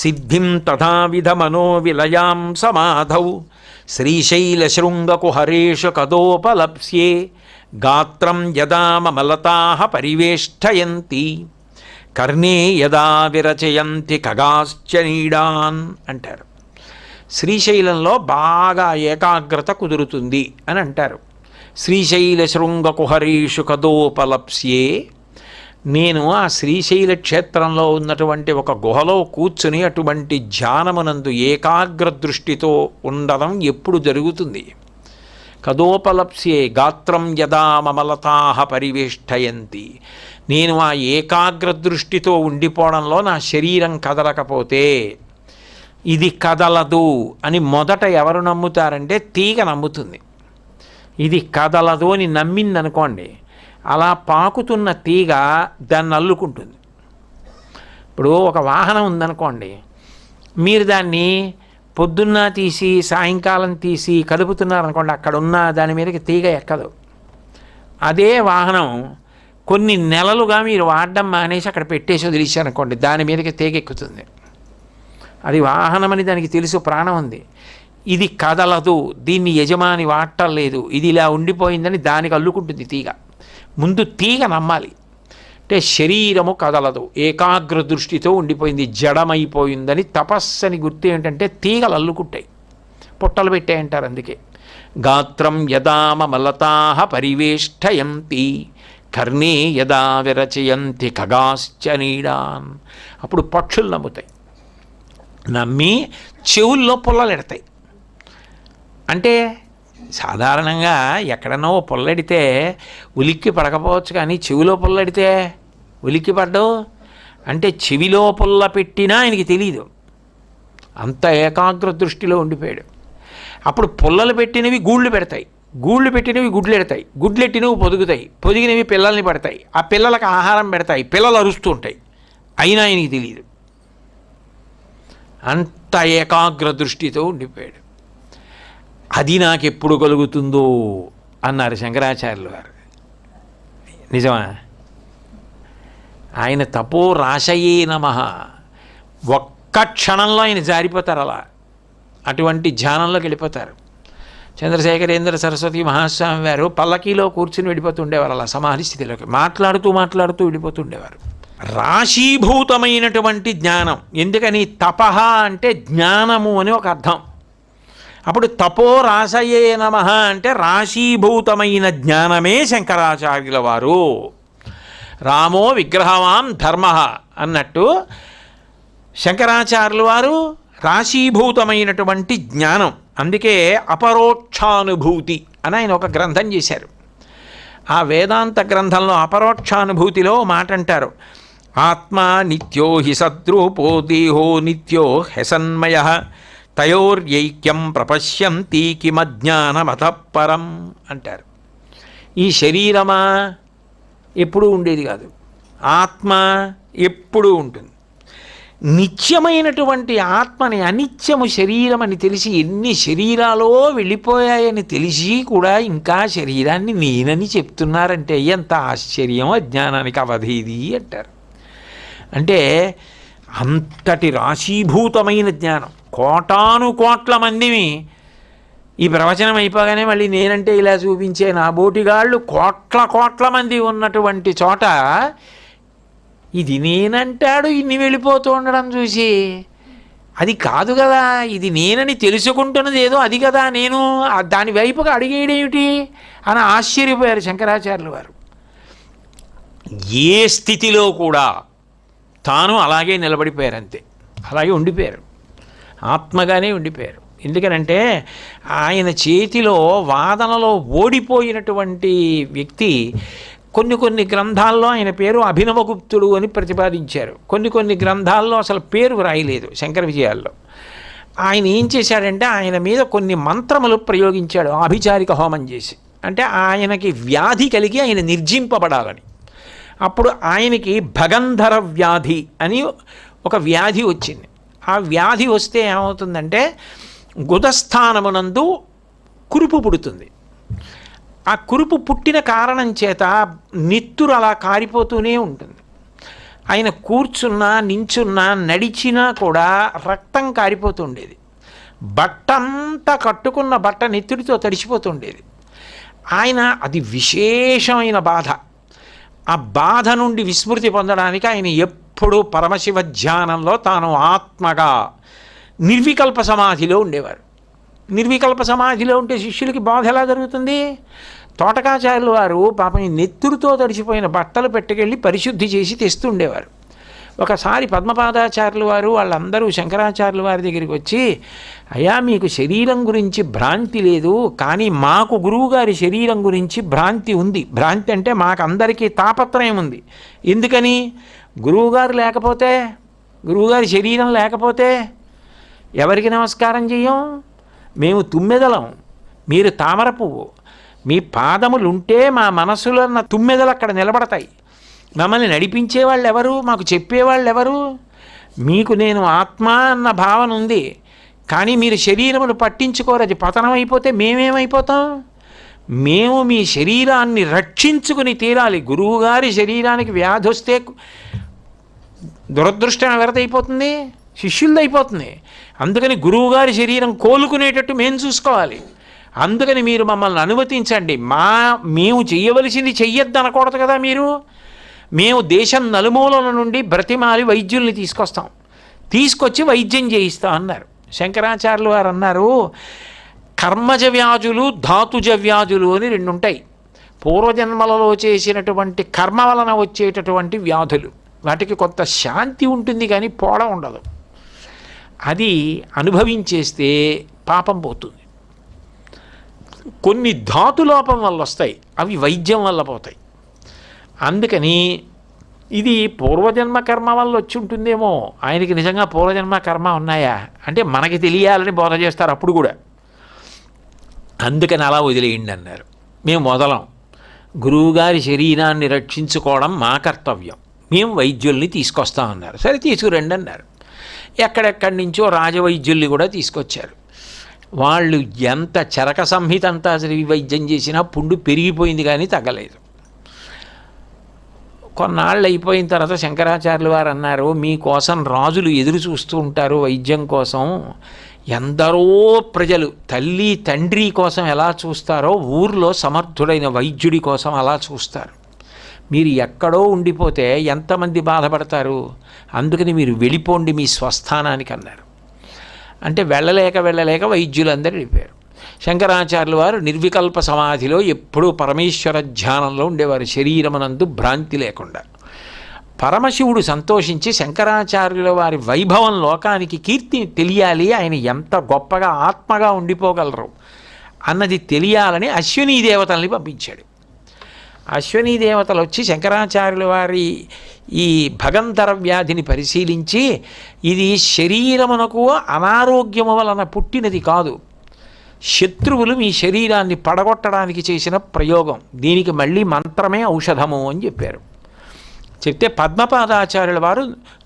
సిద్ధిం తథావిధ మనోవిలయాం సమాధౌ శ్రీశైలశృంగకుహరేషు కదోపలప్స్యే గాత్రం యదా మమలతాః పరివేష్టయంతి కర్ణే యదా విరచయంతి ఖగాశ్చ నీడాన్ అంటారు. శ్రీశైలంలో బాగా ఏకాగ్రత కుదురుతుంది అని అంటారు. శ్రీశైల శృంగకుహరీషు కదోపలప్స్యే, నేను ఆ శ్రీశైల క్షేత్రంలో ఉన్నటువంటి ఒక గుహలో కూర్చుని అటువంటి ధ్యానమునందు ఏకాగ్ర దృష్టితో ఉండడం ఎప్పుడు జరుగుతుంది? కదోపలప్స్యే గాత్రం యదా మమలతాః పరివేష్టయంతి, నేను ఆ ఏకాగ్ర దృష్టితో ఉండిపోవడంలో నా శరీరం కదలకపోతే ఇది కదలదు అని మొదట ఎవరు నమ్ముతారంటే తీగ నమ్ముతుంది. ఇది కదలదు అని నమ్మిందనుకోండి, అలా పాకుతున్న తీగ దాన్ని అల్లుకుంటుంది. ఇప్పుడు ఒక వాహనం ఉందనుకోండి, మీరు దాన్ని పొద్దున్న తీసి సాయంకాలం తీసి కదుపుతున్నారనుకోండి, అక్కడున్న దాని మీదకి తీగ ఎక్కదు. అదే వాహనం కొన్ని నెలలుగా మీరు వాడడం మానేసి అక్కడ పెట్టేసి వదిలేశారనుకోండి, దాని మీదకి తీగ ఎక్కుతుంది. అది వాహనమని దానికి తెలుసు, ప్రాణం ఉంది. ఇది కదలదు, దీన్ని యజమాని వాడటలేదు, ఇది ఇలా ఉండిపోయిందని దానికి అల్లుకుంటుంది తీగ. ముందు తీగ నమ్మాలి. అంటే శరీరము కదలదు, ఏకాగ్ర దృష్టితో ఉండిపోయింది, జడమైపోయిందని. తపస్సని గుర్తు ఏంటంటే తీగలు అల్లుకుంటాయి, పుట్టలు పెట్టాయంటారు. అందుకే గాత్రం యదా మమలతాః పరివేష్టయంతి కర్ణే యదా విరచయంతి ఖగాశ్చ నీడాన్. అప్పుడు పక్షులు నమ్ముతాయి, నమ్మి చెవుల్లో పుల్లలెడతాయి. అంటే సాధారణంగా ఎక్కడనో పుల్లెడితే ఉలిక్కి పడకపోవచ్చు, కానీ చెవిలో పుల్లెడితే ఉలిక్కి పడ్డావు. అంటే చెవిలో పుల్ల పెట్టినా ఆయనకి తెలియదు, అంత ఏకాగ్ర దృష్టిలో ఉండిపోయాడు. అప్పుడు పుల్లలు పెట్టినవి గూళ్ళు పెడతాయి, గూళ్ళు పెట్టినవి గుడ్లు ఎడతాయి, గుడ్లు ఎట్టినవి పొదుగుతాయి, పొదిగినవి పిల్లల్ని పడతాయి, ఆ పిల్లలకు ఆహారం పెడతాయి, పిల్లలు అరుస్తూ ఉంటాయి, అయినా ఆయనకి తెలియదు. అంత ఏకాగ్ర దృష్టితో ఉండిపోయాడు. అది నాకెప్పుడు కలుగుతుందో అన్నారు శంకరాచార్యులు వారు. నిజమా? ఆయన తపో రాశయే నమః, ఒక్క క్షణంలో ఆయన జారిపోతారు, అలా అటువంటి ధ్యానంలోకి వెళ్ళిపోతారు. చంద్రశేఖరేంద్ర సరస్వతి మహాస్వామి వారు పల్లకీలో కూర్చుని వెళ్ళిపోతుండేవారు, అలా సమాధి స్థితిలోకి మాట్లాడుతూ మాట్లాడుతూ వెళ్ళిపోతుండేవారు. రాశీభూతమైనటువంటి జ్ఞానం. ఎందుకని? తపః అంటే జ్ఞానము అని ఒక అర్థం. అప్పుడు తపో రాశయే నమః అంటే రాశీభూతమైన జ్ఞానమే శంకరాచార్యుల వారు. రామో విగ్రహవాం ధర్మ అన్నట్టు శంకరాచార్యుల వారు రాశీభూతమైనటువంటి జ్ఞానం. అందుకే అపరోక్షానుభూతి అని ఆయన ఒక గ్రంథం చేశారు. ఆ వేదాంత గ్రంథంలో అపరోక్షానుభూతిలో మాట అంటారు, ఆత్మా నిత్యో హి సద్రూపో దేహో నిత్యో హెసన్మయ తయోర్యైక్యం ప్రపశ్యంతి కిమజ్ఞానమతః పరం అంటారు. ఈ శరీరమా ఎప్పుడూ ఉండేది కాదు, ఆత్మ ఎప్పుడూ ఉంటుంది. నిత్యమైనటువంటి ఆత్మని అనిత్యము శరీరం అని తెలిసి ఎన్ని శరీరాలో వెళ్ళిపోయాయని తెలిసి కూడా ఇంకా శరీరాన్ని నేనని చెప్తున్నారంటే ఎంత ఆశ్చర్యం, అజ్ఞానానికి అవధేది అంటారు. అంటే అంతటి రాశీభూతమైన జ్ఞానం. కోటాను కోట్ల మందిని ఈ ప్రవచనం అయిపోగానే మళ్ళీ నేనంటే ఇలా చూపించే నా బోటిగాళ్ళు కోట్ల మంది ఉన్నటువంటి చోట ఇది నేనంటాడు ఇన్ని వెళ్ళిపోతూ ఉండడం చూసి, అది కాదు కదా, ఇది నేనని తెలుసుకుంటున్నది ఏదో అది కదా, నేను దాని వైపుగా అడిగేయడేమిటి అని ఆశ్చర్యపోయారు శంకరాచార్యులు వారు. ఏ స్థితిలో కూడా తాను అలాగే నిలబడిపోయారు, అంతే, అలాగే ఉండిపోయారు, ఆత్మగానే ఉండిపోయారు. ఎందుకనంటే ఆయన చేతిలో వాదనలో ఓడిపోయినటువంటి వ్యక్తి. కొన్ని గ్రంథాల్లో ఆయన పేరు అభినవగుప్తుడు అని ప్రతిపాదించారు, కొన్ని గ్రంథాల్లో అసలు పేరు వ్రాయలేదు. శంకర విజయాల్లో ఆయన ఏం చేశాడంటే ఆయన మీద కొన్ని మంత్రములు ప్రయోగించాడు, ఆభిచారిక హోమం చేసి. అంటే ఆయనకి వ్యాధి కలిగి ఆయన నిర్జింపబడాలని. అప్పుడు ఆయనకి భగంధర వ్యాధి అని ఒక వ్యాధి వచ్చింది. ఆ వ్యాధి వస్తే ఏమవుతుందంటే గుదస్థానమునందు కురుపు పుడుతుంది. ఆ కురుపు పుట్టిన కారణం చేత నిత్తురు అలా కారిపోతూనే ఉంటుంది. ఆయన కూర్చున్నా నించున్నా నడిచినా కూడా రక్తం కారిపోతుండేది. బట్టంతా కట్టుకున్న బట్ట నెత్తుడితో తడిచిపోతుండేది. ఆయన అది విశేషమైన బాధ. ఆ బాధ నుండి విస్మృతి పొందడానికి ఆయన ఎప్పుడూ పరమశివ ధ్యానంలో తాను ఆత్మగా నిర్వికల్ప సమాధిలో ఉండేవారు. నిర్వికల్ప సమాధిలో ఉంటే శిష్యులకి బాధ ఎలా జరుగుతుంది? తోటకాచార్యులు వారు పాపం ఈ నెత్తురుతో తడిచిపోయిన బట్టలు పెట్టుకెళ్ళి పరిశుద్ధి చేసి తెస్తుండేవారు. ఒకసారి పద్మపాదాచార్యులు వారు వాళ్ళందరూ శంకరాచార్యుల వారి దగ్గరికి వచ్చి, అయ్యా మీకు శరీరం గురించి భ్రాంతి లేదు, కానీ మాకు గురువుగారి శరీరం గురించి భ్రాంతి ఉంది. భ్రాంతి అంటే మాకందరికీ తాపత్రయం ఉంది. ఎందుకని? గురువుగారు లేకపోతే, గురువుగారి శరీరం లేకపోతే ఎవరికి నమస్కారం చెయ్యం? మేము తుమ్మెదలం, మీరు తామర పువ్వు. మీ పాదములుంటే మా మనసులో ఉన్న తుమ్మెదలు అక్కడ నిలబడతాయి. మమ్మల్ని నడిపించేవాళ్ళు ఎవరు? మాకు చెప్పేవాళ్ళు ఎవరు? మీకు నేను ఆత్మ అన్న భావన ఉంది, కానీ మీరు శరీరమును పట్టించుకోరు. అది పతనం అయిపోతే మేమేమైపోతాం? మేము మీ శరీరాన్ని రక్షించుకుని తీరాలి. గురువుగారి శరీరానికి వ్యాధి వస్తే దురదృష్టం ఎవరిదైపోతుంది? శిష్యులది అయిపోతుంది. అందుకని గురువుగారి శరీరం కోలుకునేటట్టు మేము చూసుకోవాలి. అందుకని మీరు మమ్మల్ని అనుమతించండి. మేము చెయ్యవలసింది చెయ్యొద్దు అనకూడదు కదా మీరు. మేము దేశం నలుమూలల నుండి బ్రతిమాలి వైద్యుల్ని తీసుకొచ్చి వైద్యం చేయిస్తాం అన్నారు. శంకరాచార్యులు వారు అన్నారు, కర్మజ వ్యాధులు, ధాతుజ వ్యాధులు అని రెండు ఉంటాయి. పూర్వజన్మలలో చేసినటువంటి కర్మ వలన వచ్చేటటువంటి వ్యాధులు. వాటికి కొంత శాంతి ఉంటుంది కానీ పోవడం ఉండదు. అది అనుభవించేస్తే పాపం పోతుంది. కొన్ని ధాతులోపం వల్ల వస్తాయి, అవి వైద్యం వల్ల పోతాయి. అందుకని ఇది పూర్వజన్మ కర్మ వల్ల వచ్చి ఉంటుందేమో. ఆయనకి నిజంగా పూర్వజన్మ కర్మ ఉన్నాయా అంటే మనకి తెలియాలని బోధ చేస్తారు అప్పుడు కూడా. అందుకని అలా వదిలేయండి అన్నారు. మేము మొదలం, గురువుగారి శరీరాన్ని రక్షించుకోవడం మా కర్తవ్యం, మేము వైద్యుల్ని తీసుకొస్తామన్నారు. సరే తీసుకురండి అన్నారు. ఎక్కడెక్కడి నుంచో రాజవైద్యుల్ని కూడా తీసుకొచ్చారు. వాళ్ళు ఎంత చరక సంహిత అంతా వైద్యం చేసినా పుండు పెరిగిపోయింది కానీ తగ్గలేదు. కొన్నాళ్ళు అయిపోయిన తర్వాత శంకరాచార్యులు వారు అన్నారు, మీకోసం రాజులు ఎదురు చూస్తూ ఉంటారు వైద్యం కోసం. ఎందరో ప్రజలు తల్లి తండ్రి కోసం ఎలా చూస్తారో ఊర్లో సమర్థుడైన వైద్యుడి కోసం అలా చూస్తారు. మీరు ఎక్కడో ఉండిపోతే ఎంతమంది బాధపడతారు? అందుకని మీరు వెళ్ళిపోండి మీ స్వస్థానానికి అన్నారు. అంటే వెళ్ళలేక వైద్యులందరూ వెళ్ళిపోయారు. శంకరాచార్యులు వారు నిర్వికల్ప సమాధిలో ఎప్పుడూ పరమేశ్వర ధ్యానంలో ఉండేవారు, శరీరమునందు భ్రాంతి లేకుండా. పరమశివుడు సంతోషించి శంకరాచార్యుల వారి వైభవం లోకానికి కీర్తి తెలియాలి, ఆయన ఎంత గొప్పగా ఆత్మగా ఉండిపోగలరు అన్నది తెలియాలని అశ్వినీ దేవతల్ని పంపించాడు. అశ్వినీ దేవతలు వచ్చి శంకరాచార్యుల వారి ఈ భగంధర వ్యాధిని పరిశీలించి, ఇది శరీరమునకు అనారోగ్యము వలన పుట్టినది కాదు, శత్రువులు మీ శరీరాన్ని పడగొట్టడానికి చేసిన ప్రయోగం, దీనికి మళ్ళీ మంత్రమే ఔషధము అని చెప్పారు. చెప్తే పద్మపాదాచార్యుల వారు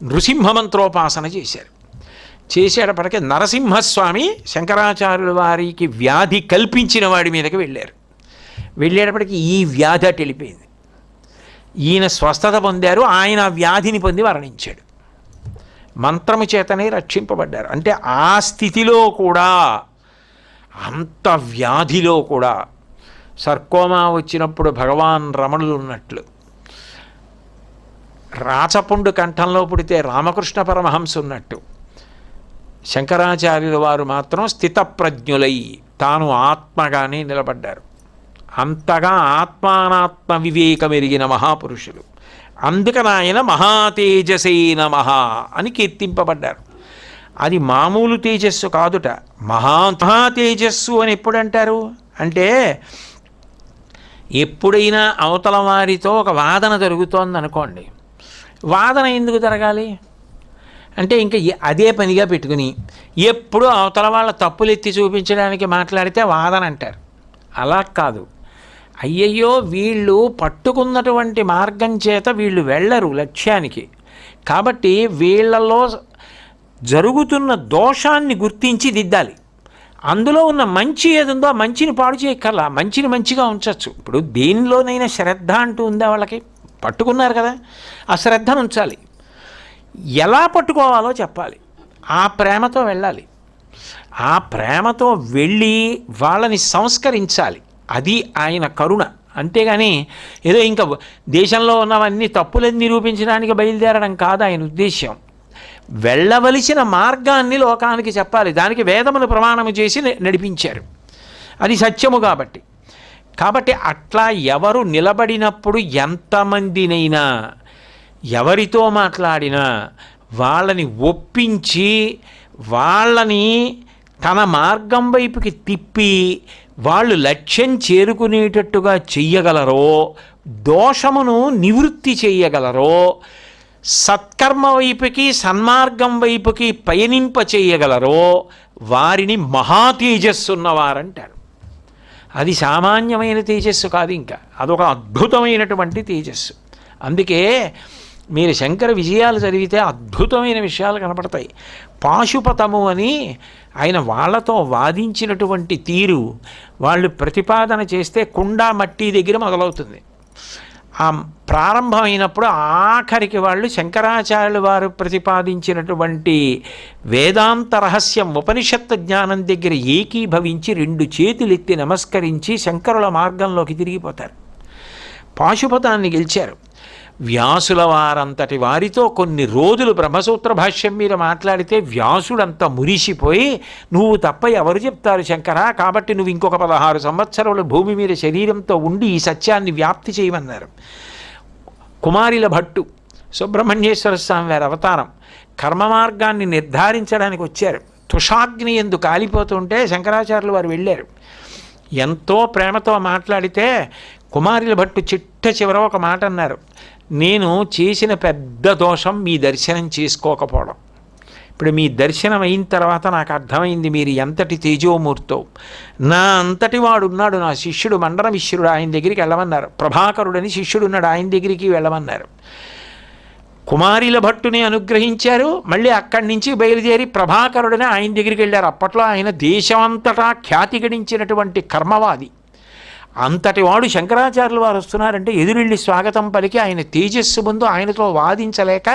నృసింహ మంత్రోపాసన చేసేటప్పటికే నరసింహస్వామి శంకరాచార్యుల వారికి వ్యాధి కల్పించిన వాడి మీదకి వెళ్ళేటప్పటికి ఈ వ్యాధి అటు వెళ్ళిపోయింది. ఈయన స్వస్థత పొందారు, ఆయన వ్యాధిని పొంది మరణించాడు. మంత్రము చేతనే రక్షింపబడ్డారు. అంటే ఆ స్థితిలో కూడా, అంత వ్యాధిలో కూడా సర్కోమా వచ్చినప్పుడు భగవాన్ రమణులు ఉన్నట్లు, రాచపుండు కంఠంలో పుడితే రామకృష్ణ పరమహంస ఉన్నట్టు, శంకరాచార్యుల వారు మాత్రం స్థితప్రజ్ఞులై తాను ఆత్మగానే నిలబడ్డారు. అంతగా ఆత్మానాత్మ వివేకమెరిగిన మహాపురుషులు. అందుకని ఆయన మహాతేజసే నమః అని కీర్తింపబడ్డారు. అది మామూలు తేజస్సు కాదుట, మహాతేజస్సు అని ఎప్పుడంటారు అంటే, ఎప్పుడైనా అవతల వారితో ఒక వాదన జరుగుతోంది అనుకోండి, వాదన ఎందుకు జరగాలి అంటే ఇంకా అదే పనిగా పెట్టుకుని ఎప్పుడు అవతల వాళ్ళ తప్పులు ఎత్తి చూపించడానికి మాట్లాడితే వాదన అంటారు. అలా కాదు. అయ్యయ్యో వీళ్ళు పట్టుకున్నటువంటి మార్గం చేత వీళ్ళు వెళ్ళరు లక్ష్యానికి, కాబట్టి వీళ్ళలో జరుగుతున్న దోషాన్ని గుర్తించి దిద్దాలి. అందులో ఉన్న మంచి ఏదుందో ఆ మంచిని పాడు చేయక్కర్లా, మంచిని మంచిగా ఉంచవచ్చు. ఇప్పుడు దేనిలోనైనా శ్రద్ధ అంటూ ఉందా? వాళ్ళకి పట్టుకున్నారు కదా, ఆ శ్రద్ధను ఉంచాలి. ఎలా పట్టుకోవాలో చెప్పాలి, ఆ ప్రేమతో వెళ్ళాలి, ఆ ప్రేమతో వెళ్ళి వాళ్ళని సంస్కరించాలి. అది ఆయన కరుణ. అంతేగాని ఏదో ఇంకా దేశంలో ఉన్నవన్నీ తప్పులని నిరూపించడానికి బయలుదేరడం కాదు ఆయన ఉద్దేశ్యం. వెళ్ళవలసిన మార్గాన్ని లోకానికి చెప్పాలి. దానికి వేదములు ప్రమాణము చేసి నడిపించారు. అది సత్యము కాబట్టి అట్లా ఎవరు నిలబడినప్పుడు ఎంతమందినైనా ఎవరితో మాట్లాడినా వాళ్ళని ఒప్పించి వాళ్ళని తన మార్గం వైపుకి తిప్పి వాళ్ళు లక్ష్యం చేరుకునేటట్టుగా చెయ్యగలరో, దోషమును నివృత్తి చేయగలరో, సత్కర్మ వైపుకి సన్మార్గం వైపుకి పయనింప చేయగలరో వారిని మహాతేజస్సు ఉన్నవారంటారు. అది సామాన్యమైన తేజస్సు కాదు, ఇంకా అదొక అద్భుతమైనటువంటి తేజస్సు. అందుకే మీరు శంకర విజయాలు చదివితే అద్భుతమైన విషయాలు కనపడతాయి. పాశుపతము అని ఆయన వాళ్ళతో వాదించినటువంటి తీరు, వాళ్ళు ప్రతిపాదన చేస్తే కుండ మట్టి దగ్గర మొదలవుతుంది. ఆ ప్రారంభమైనప్పుడు ఆఖరికి వాళ్ళు శంకరాచార్యులు వారు ప్రతిపాదించినటువంటి వేదాంత రహస్యం ఉపనిషత్తు జ్ఞానం దగ్గర ఏకీభవించి 2 చేతులెత్తి నమస్కరించి శంకరుల మార్గంలోకి తిరిగిపోతారు. పాశుపతాన్ని గెలిచారు. వ్యాసుల వారంతటి వారితో కొన్ని రోజులు బ్రహ్మసూత్ర భాష్యం మీద మాట్లాడితే వ్యాసుడంతా మురిసిపోయి, నువ్వు తప్ప ఎవరు చెప్తారు శంకర, కాబట్టి నువ్వు ఇంకొక 16 సంవత్సరాలు భూమి మీద శరీరంతో ఉండి ఈ సత్యాన్ని వ్యాప్తి చేయమన్నారు. కుమారిల భట్టు సుబ్రహ్మణ్యేశ్వర స్వామి వారి అవతారం కర్మ మార్గాన్ని నిర్ధారించడానికి వచ్చారు. తుషాగ్ని ఎందు కాలిపోతుంటే శంకరాచార్యులు వారు వెళ్ళారు. ఎంతో ప్రేమతో మాట్లాడితే కుమారిల భట్టు చిట్ట చివర ఒక మాట అన్నారు, నేను చేసిన పెద్ద దోషం మీ దర్శనం చేసుకోకపోవడం. ఇప్పుడు మీ దర్శనం అయిన తర్వాత నాకు అర్థమైంది మీరు ఎంతటి తేజోమూర్తో. నా అంతటి వాడున్నాడు, నా శిష్యుడు మండన మిశ్రుడు, ఆయన దగ్గరికి వెళ్ళమన్నారు. ప్రభాకరుడని శిష్యుడు ఉన్నాడు, ఆయన దగ్గరికి వెళ్ళమన్నారు. కుమారిల భట్టుని అనుగ్రహించారు. మళ్ళీ అక్కడి నుంచి బయలుదేరి ప్రభాకరుడని ఆయన దగ్గరికి వెళ్ళారు. అప్పట్లో ఆయన దేశమంతటా ఖ్యాతి గడించినటువంటి కర్మవాది. అంతటి వాడు శంకరాచార్యులు వారు వస్తున్నారంటే ఎదురెళ్ళి స్వాగతం పలికి ఆయన తేజస్సు ముందు ఆయనతో వాదించలేక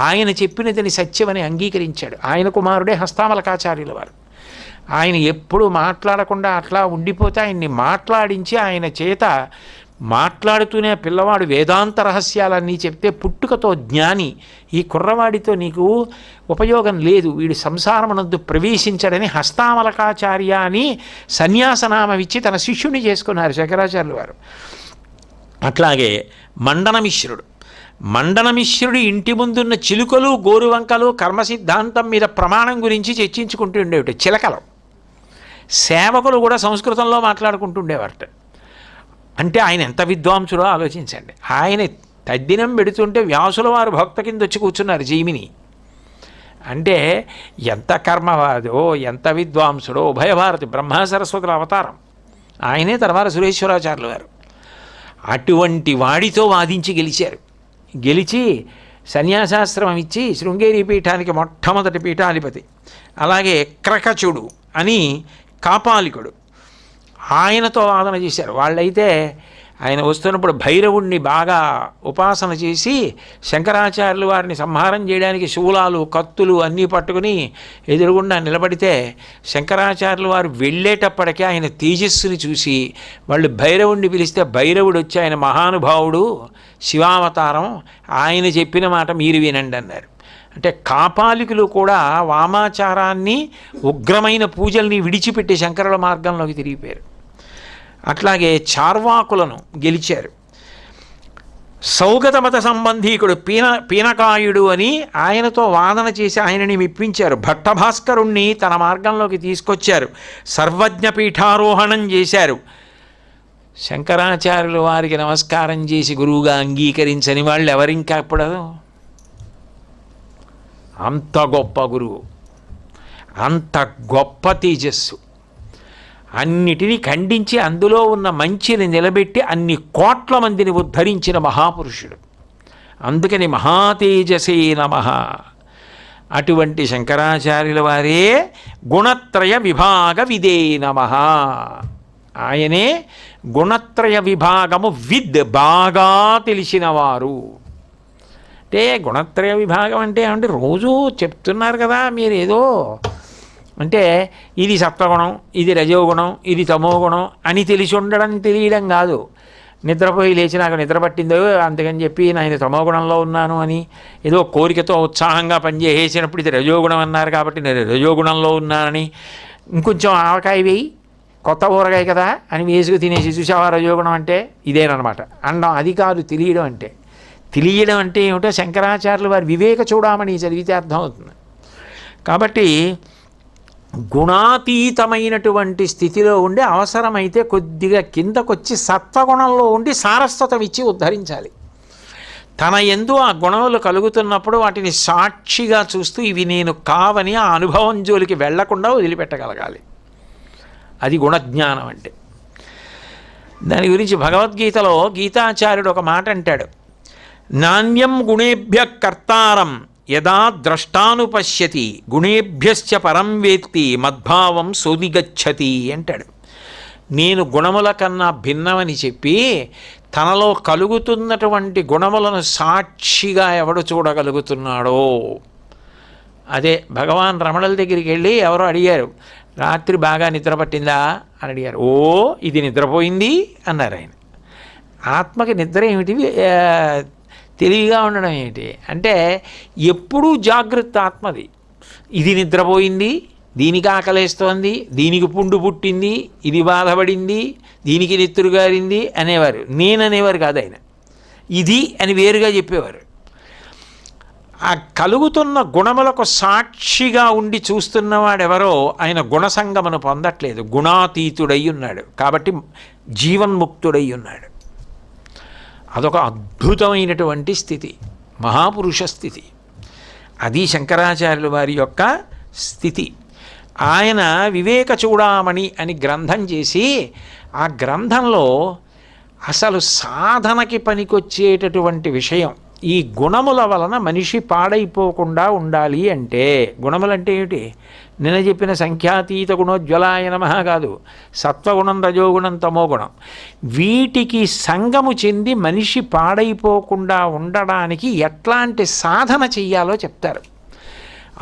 ఆయన చెప్పినదని సత్యమని అంగీకరించాడు. ఆయన కుమారుడే హస్తామలకాచార్యుల వారు. ఆయన ఎప్పుడు మాట్లాడకుండా అట్లా ఉండిపోతే ఆయన్ని మాట్లాడించి ఆయన చేత మాట్లాడుతూనే పిల్లవాడు వేదాంత రహస్యాలన్నీ చెప్తే పుట్టుకతో జ్ఞాని, ఈ కుర్రవాడితో నీకు ఉపయోగం లేదు, వీడు సంసారమునందు ప్రవేశించడని హస్తామలకాచార్య అని సన్యాసనామం ఇచ్చి తన శిష్యుని చేసుకున్నారు శంకరాచార్యులు వారు. అట్లాగే మండనమిశ్రుడు ఇంటి ముందున్న చిలుకలు గోరువంకలు కర్మ సిద్ధాంతం మీద ప్రమాణం గురించి చర్చించుకుంటూ ఉండేవి. చిలకలు సేవకులు కూడా సంస్కృతంలో మాట్లాడుకుంటుండేవారట. అంటే ఆయన ఎంత విద్వాంసుడో ఆలోచించండి. ఆయన తద్దినం పెడుతుంటే వ్యాసుల వారు భక్త కింద వచ్చి కూర్చున్నారు జైమిని. అంటే ఎంత కర్మవాదో, ఎంత విద్వాంసుడో. ఉభయభారతి బ్రహ్మ సరస్వతుల అవతారం ఆయనే, తర్వాత సురేశ్వరాచార్యులు వారు. అటువంటి వాడితో వాదించి గెలిచారు. గెలిచి సన్యాసాశ్రమం ఇచ్చి శృంగేరి పీఠానికి మొట్టమొదటి పీఠాధిపతి. అలాగే క్రకచుడు అని కాపాలికుడు, ఆయనతో వాదన చేశారు. వాళ్ళైతే ఆయన వస్తున్నప్పుడు భైరవుణ్ణి బాగా ఉపాసన చేసి శంకరాచార్యులు వారిని సంహారం చేయడానికి శూలాలు కత్తులు అన్నీ పట్టుకుని ఎదురుగుండా నిలబడితే శంకరాచార్యులు వారు వెళ్ళేటప్పటికీ ఆయన తేజస్సుని చూసి వాళ్ళు భైరవుణ్ణి పిలిస్తే భైరవుడు వచ్చి ఆయన మహానుభావుడు శివావతారం, ఆయన చెప్పిన మాట మీరు వినండి అన్నారు. అంటే కాపాలికులు కూడా వామాచారాన్ని ఉగ్రమైన పూజల్ని విడిచిపెట్టి శంకరుల మార్గంలోకి తిరిగిపోయారు. అట్లాగే చార్వాకులను గెలిచారు. సౌగతమత సంబంధీకుడు పీనకాయుడు అని ఆయనతో వాదన చేసి ఆయనని మెప్పించారు. భట్టభాస్కరుణ్ణి తన మార్గంలోకి తీసుకొచ్చారు. సర్వజ్ఞ పీఠారోహణం చేశారు. శంకరాచార్యుల వారికి నమస్కారం చేసి గురువుగా అంగీకరించని వాళ్ళు ఎవరింకా ఇప్పుడు? అంత గొప్ప గురువు, అంత గొప్ప తేజస్సు, అన్నిటినీ ఖండించి అందులో ఉన్న మంచిని నిలబెట్టి అన్ని కోట్ల మందిని ఉద్ధరించిన మహాపురుషుడు. అందుకని మహాతేజసే నమః. అటువంటి శంకరాచార్యుల వారే గుణత్రయ విభాగ విదే నమః. ఆయనే గుణత్రయ విభాగము బాగా తెలిసినవారు. అంటే గుణత్రయ విభాగం అంటే ఏమంటే రోజూ చెప్తున్నారు కదా మీరు ఏదో, అంటే ఇది సత్వగుణం, ఇది రజోగుణం, ఇది తమోగుణం అని తెలిసి ఉండడం తెలియడం కాదు. నిద్రపోయి లేచి నాకు నిద్ర పట్టిందో అందుకని చెప్పి నేను తమోగుణంలో ఉన్నాను అని ఏదో కోరికతో ఉత్సాహంగా పనిచేసేసినప్పుడు ఇది రజోగుణం అన్నారు కాబట్టి నేను రజోగుణంలో ఉన్నానని ఇంకొంచెం ఆవకాయ వేయి, కొత్త ఊరగాయ కదా అని వేసుకు తినేసి చూసావా రజోగుణం అంటే ఇదేనమాట అనడం. అది కాదు తెలియడం అంటే. తెలియడం అంటే ఏమిటో శంకరాచార్యులు వారి వివేక చూడమని చదివితే అర్థమవుతుంది. కాబట్టి గుణాతీతమైనటువంటి స్థితిలో ఉండి అవసరమైతే కొద్దిగా కిందకొచ్చి సత్వగుణంలో ఉండి సారస్వతం ఇచ్చి ఉద్ధరించాలి. తన యందు ఆ గుణములు కలుగుతున్నప్పుడు వాటిని సాక్షిగా చూస్తూ ఇవి నేను కావని ఆ అనుభవం జోలికి వెళ్లకుండా వదిలిపెట్టగలగాలి. అది గుణజ్ఞానం అంటే. దాని గురించి భగవద్గీతలో గీతాచార్యుడు ఒక మాట అంటాడు, నాణ్యం గుణేభ్య కర్తారం యదా ద్రష్టానుపశ్యతి గుణేభ్యశ్చ పరం వేత్తి మద్భావం సోదిగచ్చతి అంటాడు. నేను గుణముల కన్నా భిన్నమని చెప్పి తనలో కలుగుతున్నటువంటి గుణములను సాక్షిగా ఎవడు చూడగలుగుతున్నాడో, అదే భగవాన్ రమణుల దగ్గరికి వెళ్ళి ఎవరో అడిగారు, రాత్రి బాగా నిద్ర పట్టిందా అని అడిగారు. ఓ ఇది నిద్రపోయింది అన్నారు ఆయన. ఆత్మకి నిద్ర ఏమిటి, తెలివిగా ఉండడం ఏమిటి అంటే ఎప్పుడూ జాగృత ఆత్మది. ఇది నిద్రపోయింది, దీనికి ఆకలేస్తోంది, దీనికి పుండు పుట్టింది, ఇది బాధపడింది, దీనికి నెత్తురు గారింది అనేవారు. నేననేవారు కాదు ఆయన, ఇది అని వేరుగా చెప్పేవారు. ఆ కలుగుతున్న గుణములకు సాక్షిగా ఉండి చూస్తున్నవాడెవరో ఆయన గుణసంగమను పొందట్లేదు, గుణాతీతుడై ఉన్నాడు. కాబట్టి జీవన్ముక్తుడై ఉన్నాడు. అదొక అద్భుతమైనటువంటి స్థితి, మహాపురుష స్థితి. అది శంకరాచార్యుల వారి యొక్క స్థితి. ఆయన వివేక చూడామణి అని గ్రంథం చేసి ఆ గ్రంథంలో అసలు సాధనకి పనికొచ్చేటటువంటి విషయం, ఈ గుణముల వలన మనిషి పాడైపోకుండా ఉండాలి అంటే, గుణములంటే ఏమిటి, నిన్న చెప్పిన సంఖ్యాతీత గుణోజ్వలాయ నమః కాదు, సత్వగుణం రజోగుణం తమోగుణం, వీటికి సంగము చెంది మనిషి పాడైపోకుండా ఉండడానికి ఎట్లాంటి సాధన చెయ్యాలో చెప్తారు.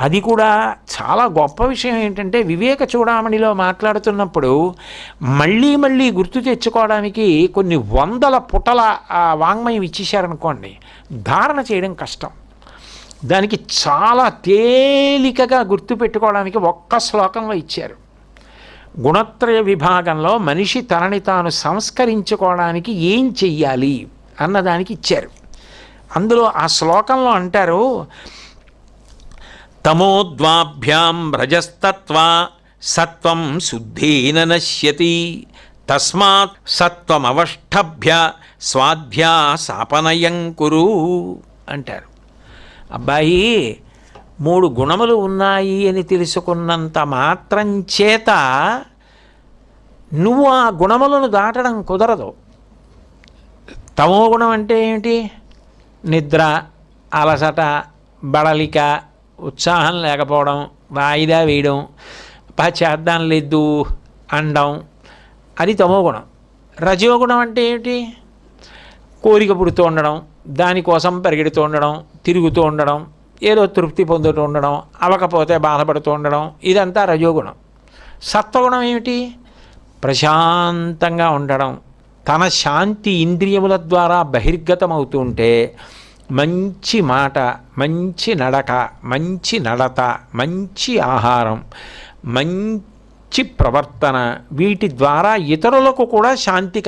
అది కూడా చాలా గొప్ప విషయం. ఏంటంటే వివేక చూడామణిలో మాట్లాడుతున్నప్పుడు మళ్ళీ మళ్ళీ గుర్తు తెచ్చుకోవడానికి కొన్ని వందల పుటల వాంగ్మయం ఇచ్చేశారనుకోండి, ధారణ చేయడం కష్టం. దానికి చాలా తేలికగా గుర్తుపెట్టుకోవడానికి ఒక్క శ్లోకంలో ఇచ్చారు. గుణత్రయ విభాగంలో మనిషి తనని తాను సంస్కరించుకోవడానికి ఏం చెయ్యాలి అన్నదానికి ఇచ్చారు. అందులో ఆ శ్లోకంలో అంటారు, తమోద్వాభ్యాం రజస్తత్వా సత్వం శుద్ధేన నశ్యతి తస్మాత్ సత్వమవష్టభ్య స్వాధ్యాసాపనయం కురు అంటారు. అబ్బాయి, 3 గుణములు ఉన్నాయి అని తెలుసుకున్నంత మాత్రం చేత నువ్వు ఆ గుణములను దాటడం కుదరదు. తమో గుణం అంటే ఏమిటి? నిద్ర, అలసట, బడలిక, ఉత్సాహం లేకపోవడం, వాయిదా వేయడం, చేద్దాం లేదు అనడం, అది తమోగుణం. రజోగుణం అంటే ఏమిటి? కోరిక పుడుతూ ఉండడం, దానికోసం పరిగెడుతూ ఉండడం, తిరుగుతూ ఉండడం, ఏదో తృప్తి పొందుతూ ఉండడం, అవ్వకపోతే బాధపడుతూ ఉండడం, ఇదంతా రజోగుణం. సత్వగుణం ఏమిటి? ప్రశాంతంగా ఉండడం, తన శాంతి ఇంద్రియముల ద్వారా బహిర్గతమవుతూ ఉంటే మంచి మాట, మంచి నడక, మంచి నడత, మంచి ఆహారం, మంచి ప్రవర్తన, వీటి ద్వారా ఇతరులకు కూడా శాంతి